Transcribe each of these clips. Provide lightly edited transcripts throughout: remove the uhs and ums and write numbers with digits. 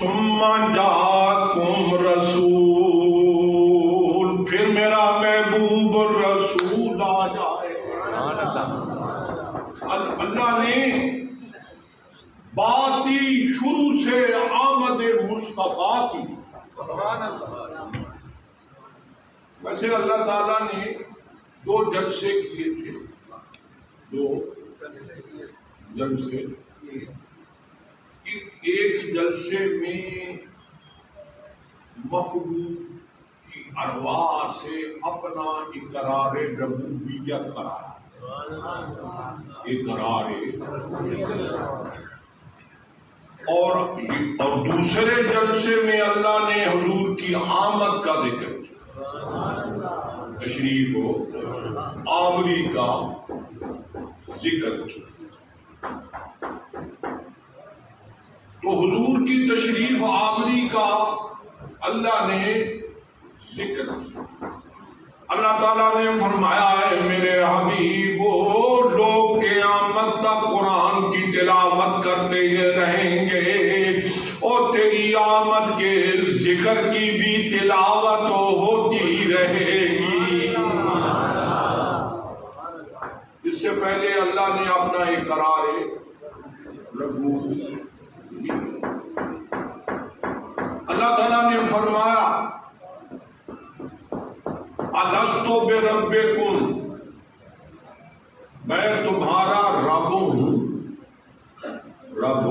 ثم جاءکم رسول، پھر میرا محبوب رسول آ جائے۔ اللہ نے بات ہی شروع سے آمد مصطفیٰ کی۔ ویسے اللہ تعالیٰ نے دو جلسے کیے تھے، دو جلسے، ایک جلسے میں مخلوق کی ارواح سے اپنا اقرار ربوبیت کرایا، اقرار، اور دوسرے جلسے میں اللہ نے حضور کی آمد کا ذکر کیا، تشریف آوری کا ذکر کیا۔ تو حضور کی تشریف آوری کا اللہ نے ذکر کیا۔ اللہ تعالیٰ نے فرمایا ہے میرے حبیب وہ لوگ قیامت تک قرآن کی تلاوت کرتے ہی رہیں گے اور تیری آمد کے ذکر کی بھی تلاوت ہوتی رہے گی۔ اس سے پہلے اللہ نے اپنا اقرار ربوبیت، اللہ تعالیٰ نے فرمایا الست بربکم، میں تمہارا رب ہوں۔ رب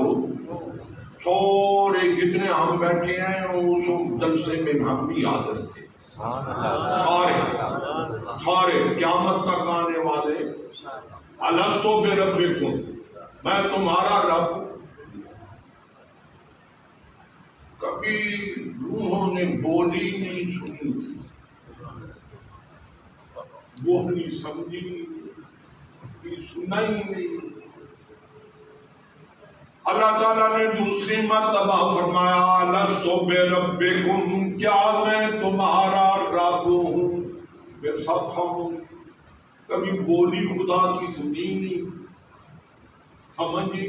تھوڑے جتنے ہم بیٹھے ہیں اس جلسے میں ہم بھی یاد رکھتے، سارے قیامت تک آنے والے، الست بربکم، میں تمہارا رب۔ کبھی روحوں نے بولی نہیں سنی، وہ نہیں سمجھی، سنا ہی نہیں۔ اللہ تعالیٰ نے دوسری مرتبہ فرمایا الست بربکم، کیا میں تمہارا رب ہوں؟ پھر سب ہوں، کبھی بولی خدا کی سنی نہیں، سمجھی۔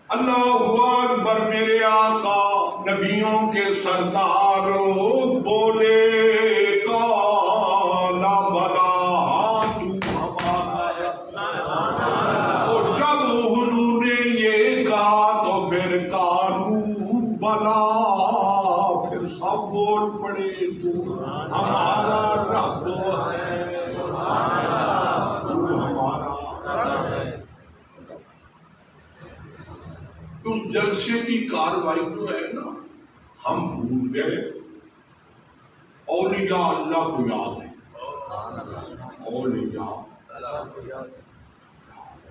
اللہ اکبر، میرے آقا نبیوں کے سردار بولے کالا بلا تو ہمارا، اور جب حضور نے یہ کہا تو پھر کالو بلا، پھر سب بول پڑے تو ہمارا رب ہے، تو ہمارا رب۔ اس جلسے کی کاروائی جو ہے نا، ہم بھول گئے، اولیاء اللہ کو یاد ہے، اولیاء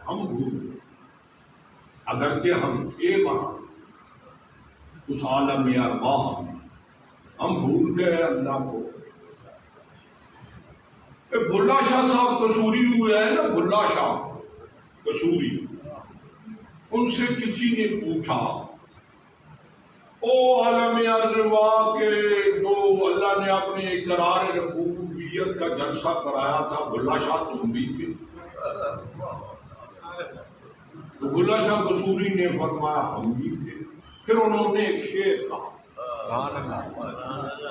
ہم بھول گئے، اگرچہ ہم تھے وہاں اس عالم ارواح میں، ہم بھول گئے اللہ کو۔ بھلا شاہ صاحب قصوری ہوئے ہیں نا، بھلا شاہ قصوری، ان سے کسی نے پوچھا او عالم ارواح کے جو اللہ نے اپنے اقرار ربوبیت کا جلسہ کرایا تھا، بھلا شاہ تم بھی تھے؟ تو بھلا شاہ قصوری نے فرمایا ہم بھی تھے۔ پھر انہوں نے ایک شعر کہا،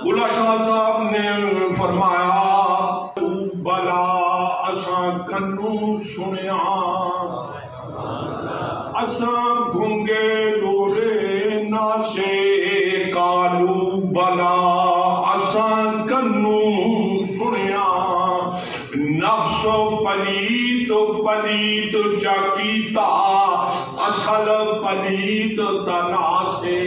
بھلا شاہ صاحب نے فرمایا بلا اساں کنوں سنیا، اساں گھنگے لورے ناشے، کالو بلا اساں کنوں سنیا، نفس پلیت پلیت چا کیتا، اصل پلیت تنا سے۔